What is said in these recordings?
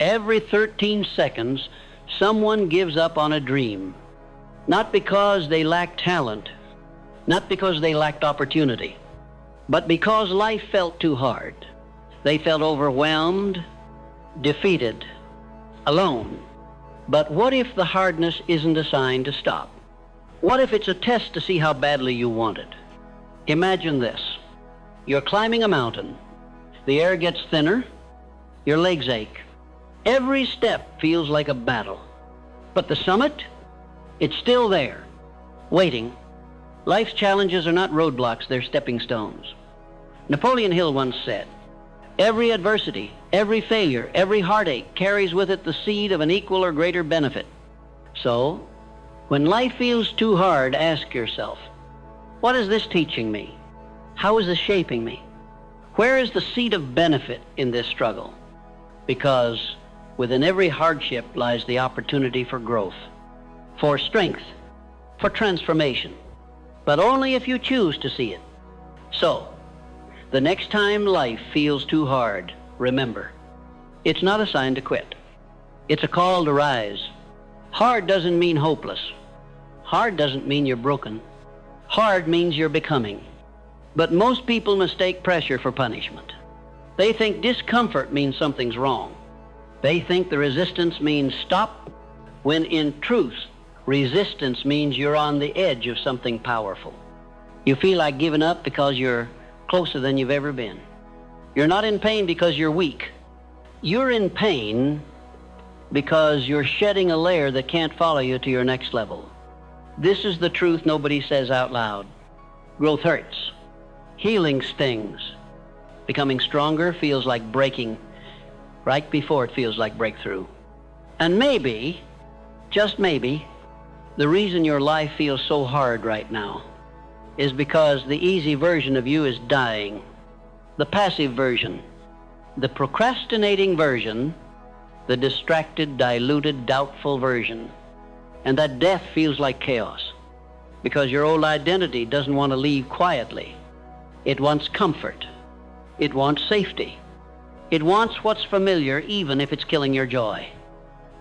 Every 13 seconds, someone gives up on a dream. Not because they lacked talent, not because they lacked opportunity, but because life felt too hard. They felt overwhelmed, defeated, alone. But what if the hardness isn't a sign to stop? What if it's a test to see how badly you want it? Imagine this. You're climbing a mountain. The air gets thinner. Your legs ache. Every step feels like a battle. But the summit, it's still there, waiting. Life's challenges are not roadblocks, they're stepping stones. Napoleon Hill once said, "Every adversity, every failure, every heartache carries with it the seed of an equal or greater benefit." So, when life feels too hard, ask yourself, what is this teaching me? How is this shaping me? Where is the seed of benefit in this struggle? Because within every hardship lies the opportunity for growth, for strength, for transformation, but only if you choose to see it. So, the next time life feels too hard, remember, it's not a sign to quit. It's a call to rise. Hard doesn't mean hopeless. Hard doesn't mean you're broken. Hard means you're becoming. But most people mistake pressure for punishment. They think discomfort means something's wrong. They think the resistance means stop, when in truth, resistance means you're on the edge of something powerful. You feel like giving up because you're closer than you've ever been. You're not in pain because you're weak. You're in pain because you're shedding a layer that can't follow you to your next level. This is the truth nobody says out loud. Growth hurts. Healing stings. Becoming stronger feels like breaking right before it feels like breakthrough. And maybe, just maybe, the reason your life feels so hard right now is because the easy version of you is dying. The passive version, the procrastinating version, the distracted, diluted, doubtful version. And that death feels like chaos because your old identity doesn't want to leave quietly. It wants comfort. It wants safety. It wants what's familiar, even if it's killing your joy.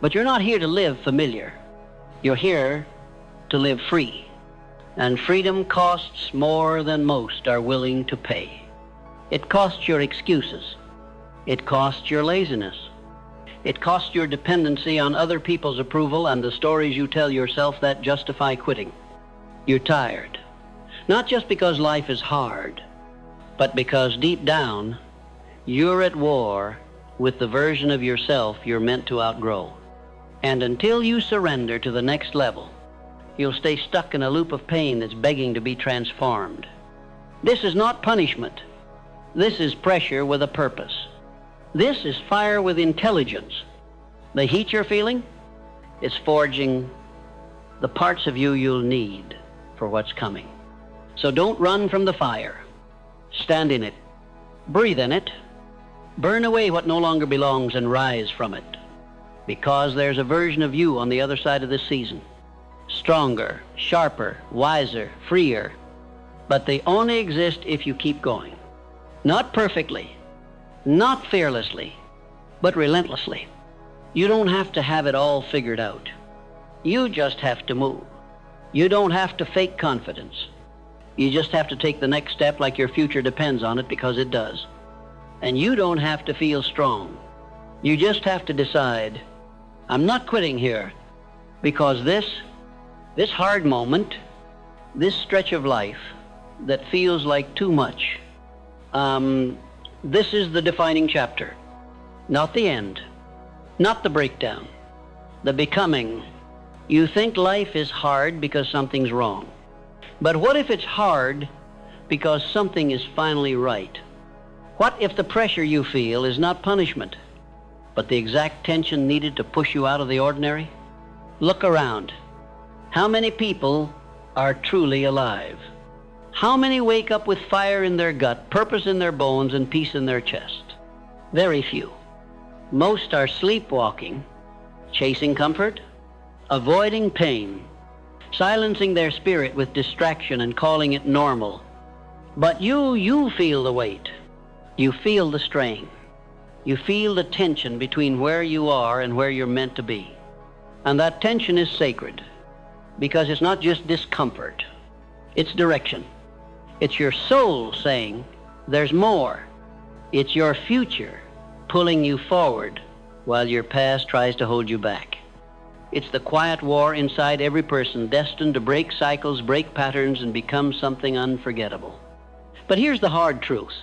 But you're not here to live familiar. You're here to live free. And freedom costs more than most are willing to pay. It costs your excuses. It costs your laziness. It costs your dependency on other people's approval and the stories you tell yourself that justify quitting. You're tired. Not just because life is hard, but because deep down, you're at war with the version of yourself you're meant to outgrow. And until you surrender to the next level, you'll stay stuck in a loop of pain that's begging to be transformed. This is not punishment. This is pressure with a purpose. This is fire with intelligence. The heat you're feeling is forging the parts of you you'll need for what's coming. So don't run from the fire. Stand in it. Breathe in it. Burn away what no longer belongs and rise from it. Because there's a version of you on the other side of this season. Stronger, sharper, wiser, freer. But they only exist if you keep going. Not perfectly, not fearlessly, but relentlessly. You don't have to have it all figured out. You just have to move. You don't have to fake confidence. You just have to take the next step like your future depends on it, because it does. And you don't have to feel strong. You just have to decide, I'm not quitting here, because this hard moment, this stretch of life that feels like too much, this is the defining chapter. Not the end, not the breakdown, the becoming. You think life is hard because something's wrong. But what if it's hard because something is finally right? What if the pressure you feel is not punishment, but the exact tension needed to push you out of the ordinary? Look around. How many people are truly alive? How many wake up with fire in their gut, purpose in their bones, and peace in their chest? Very few. Most are sleepwalking, chasing comfort, avoiding pain, silencing their spirit with distraction and calling it normal. But you feel the weight. You feel the strain. You feel the tension between where you are and where you're meant to be. And that tension is sacred, because it's not just discomfort, it's direction. It's your soul saying, there's more. It's your future pulling you forward while your past tries to hold you back. It's the quiet war inside every person, destined to break cycles, break patterns, and become something unforgettable. But here's the hard truth.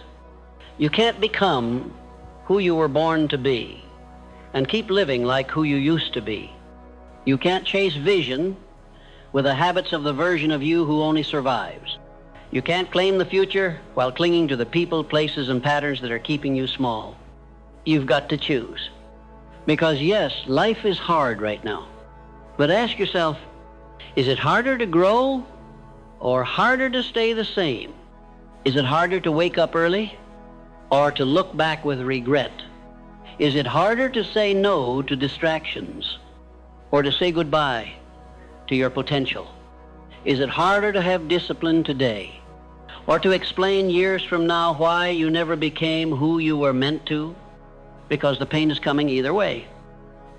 You can't become who you were born to be and keep living like who you used to be. You can't chase vision with the habits of the version of you who only survives. You can't claim the future while clinging to the people, places, and patterns that are keeping you small. You've got to choose. Because yes, life is hard right now. But ask yourself, is it harder to grow or harder to stay the same? Is it harder to wake up early or to look back with regret? Is it harder to say no to distractions or to say goodbye to your potential? Is it harder to have discipline today or to explain years from now why you never became who you were meant to? Because the pain is coming either way.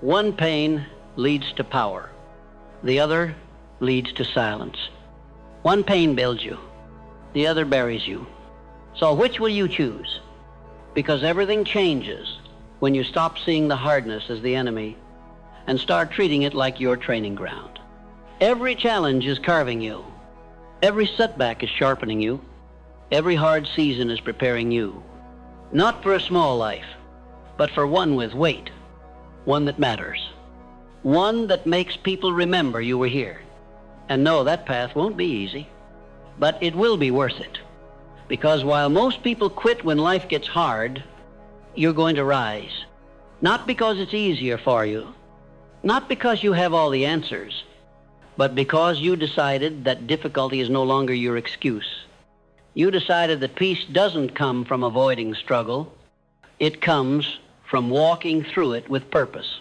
One pain leads to power. The other leads to silence. One pain builds you. The other buries you. So which will you choose? Because everything changes when you stop seeing the hardness as the enemy and start treating it like your training ground. Every challenge is carving you. Every setback is sharpening you. Every hard season is preparing you. Not for a small life, but for one with weight. One that matters. One that makes people remember you were here. And no, that path won't be easy, but it will be worth it. Because while most people quit when life gets hard, you're going to rise. Not because it's easier for you, not because you have all the answers, but because you decided that difficulty is no longer your excuse. You decided that peace doesn't come from avoiding struggle. It comes from walking through it with purpose.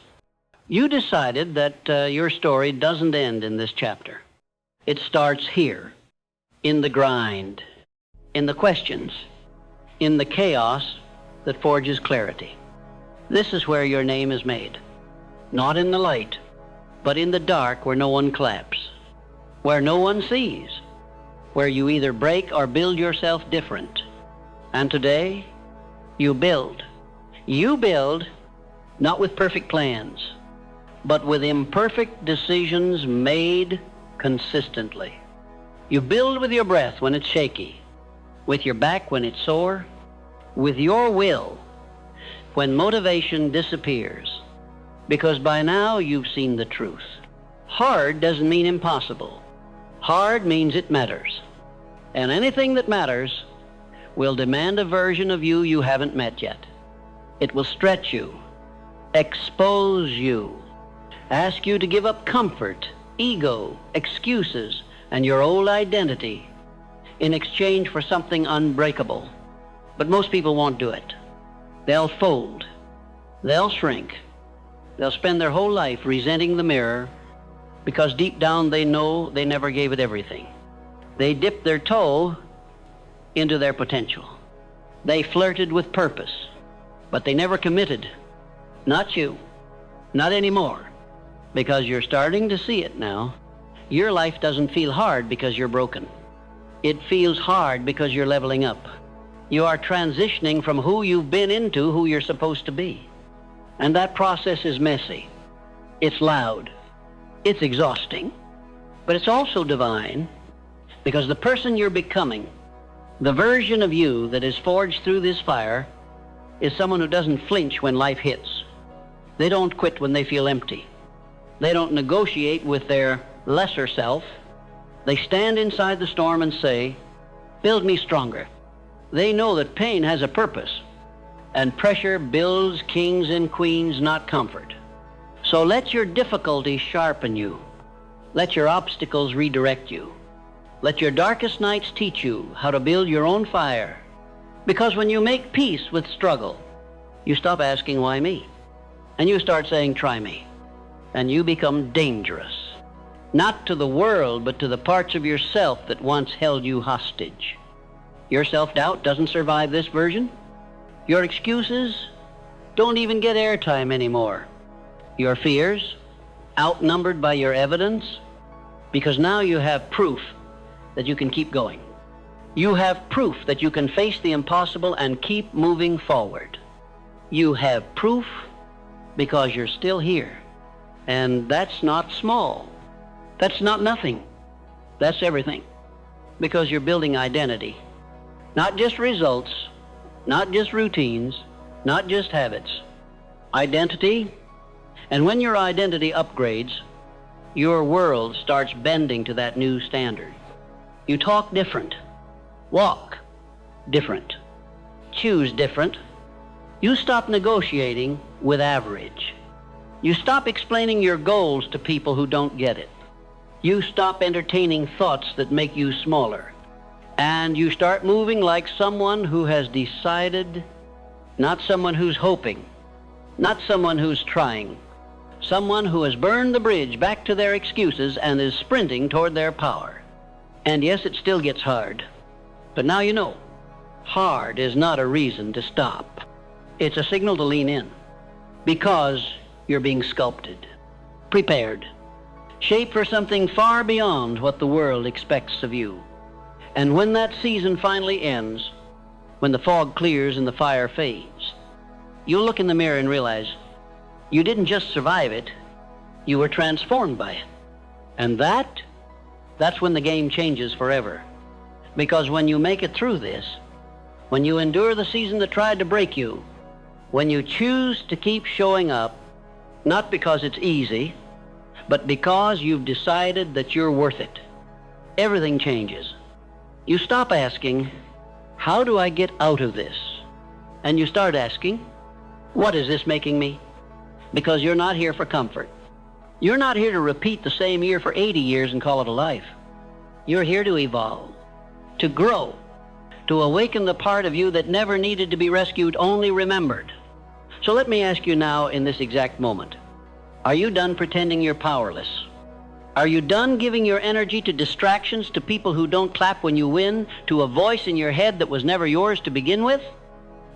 You decided that your story doesn't end in this chapter. It starts here, in the grind, in the questions, in the chaos that forges clarity. This is where your name is made. Not in the light, but in the dark where no one claps, where no one sees, where you either break or build yourself different. And today, you build. You build not with perfect plans, but with imperfect decisions made consistently. You build with your breath when it's shaky, with your back when it's sore, with your will when motivation disappears, because by now you've seen the truth. Hard doesn't mean impossible. Hard means it matters. And anything that matters will demand a version of you you haven't met yet. It will stretch you, expose you, ask you to give up comfort, ego, excuses, and your old identity in exchange for something unbreakable. But most people won't do it. They'll fold. They'll shrink. They'll spend their whole life resenting the mirror because deep down they know they never gave it everything. They dipped their toe into their potential. They flirted with purpose, but they never committed. Not you. Not anymore. Because you're starting to see it now. Your life doesn't feel hard because you're broken. It feels hard because you're leveling up. You are transitioning from who you've been into who you're supposed to be. And that process is messy. It's loud. It's exhausting. But it's also divine, because the person you're becoming, the version of you that is forged through this fire, is someone who doesn't flinch when life hits. They don't quit when they feel empty. They don't negotiate with their lesser self. They stand inside the storm and say, build me stronger. They know that pain has a purpose, and pressure builds kings and queens, not comfort. So let your difficulties sharpen you. Let your obstacles redirect you. Let your darkest nights teach you how to build your own fire. Because when you make peace with struggle, you stop asking, why me? And you start saying, try me. And you become dangerous. Not to the world, but to the parts of yourself that once held you hostage. Your self-doubt doesn't survive this version. Your excuses don't even get airtime anymore. Your fears, outnumbered by your evidence, because now you have proof that you can keep going. You have proof that you can face the impossible and keep moving forward. You have proof because you're still here. And that's not small. That's not nothing. That's everything. Because you're building identity. Not just results, not just routines, not just habits. Identity. And when your identity upgrades, your world starts bending to that new standard. You talk different. Walk different. Choose different. You stop negotiating with average. You stop explaining your goals to people who don't get it. You stop entertaining thoughts that make you smaller. And you start moving like someone who has decided, not someone who's hoping, not someone who's trying, someone who has burned the bridge back to their excuses and is sprinting toward their power. And yes, it still gets hard. But now you know, hard is not a reason to stop. It's a signal to lean in, because you're being sculpted, prepared, shaped for something far beyond what the world expects of you. And when that season finally ends, when the fog clears and the fire fades, you'll look in the mirror and realize you didn't just survive it, you were transformed by it. And that's when the game changes forever. Because when you make it through this, when you endure the season that tried to break you, when you choose to keep showing up, not because it's easy, but because you've decided that you're worth it, everything changes. You stop asking, how do I get out of this? And you start asking, what is this making me? Because you're not here for comfort. You're not here to repeat the same year for 80 years and call it a life. You're here to evolve, to grow, to awaken the part of you that never needed to be rescued, only remembered. So let me ask you now in this exact moment, are you done pretending you're powerless? Are you done giving your energy to distractions, to people who don't clap when you win, to a voice in your head that was never yours to begin with?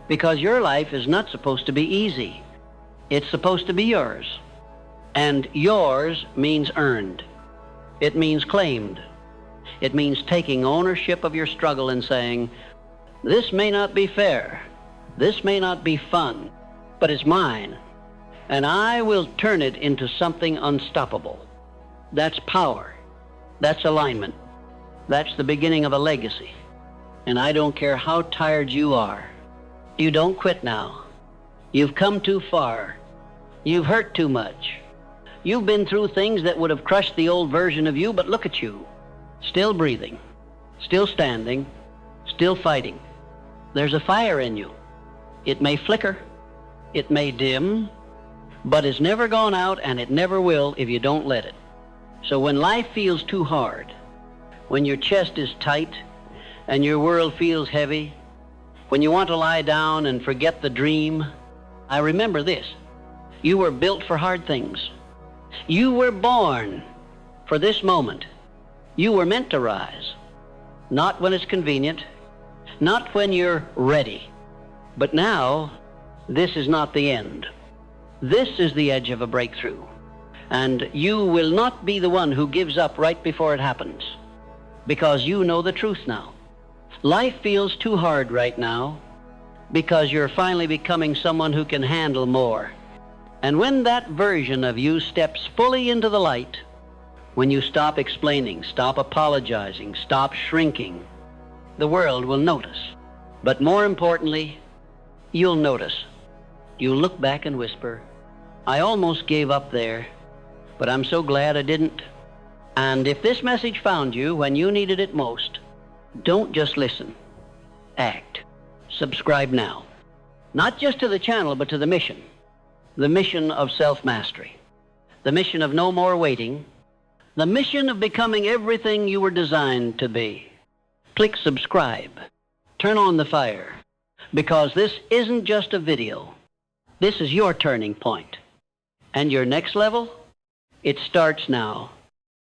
Because your life is not supposed to be easy. It's supposed to be yours. And yours means earned. It means claimed. It means taking ownership of your struggle and saying, this may not be fair, this may not be fun, but it's mine, and I will turn it into something unstoppable. That's power. That's alignment. That's the beginning of a legacy. And I don't care how tired you are. You don't quit now. You've come too far. You've hurt too much. You've been through things that would have crushed the old version of you, but look at you. Still breathing, still standing, still fighting. There's a fire in you. It may flicker, it may dim, but it's never gone out, and it never will if you don't let it. So when life feels too hard, when your chest is tight and your world feels heavy, when you want to lie down and forget the dream, I remember this. You were built for hard things. You were born for this moment. You were meant to rise, not when it's convenient, not when you're ready. But now, this is not the end. This is the edge of a breakthrough. And you will not be the one who gives up right before it happens, because you know the truth now. Life feels too hard right now because you're finally becoming someone who can handle more. And when that version of you steps fully into the light, when you stop explaining, stop apologizing, stop shrinking, the world will notice. But more importantly, you'll notice. You'll look back and whisper, I almost gave up there, but I'm so glad I didn't. And if this message found you when you needed it most, don't just listen. Act. Subscribe now. Not just to the channel, but to the mission. The mission of self-mastery. The mission of no more waiting. The mission of becoming everything you were designed to be. Click subscribe. Turn on the fire. Because this isn't just a video. This is your turning point. And your next level? It starts now.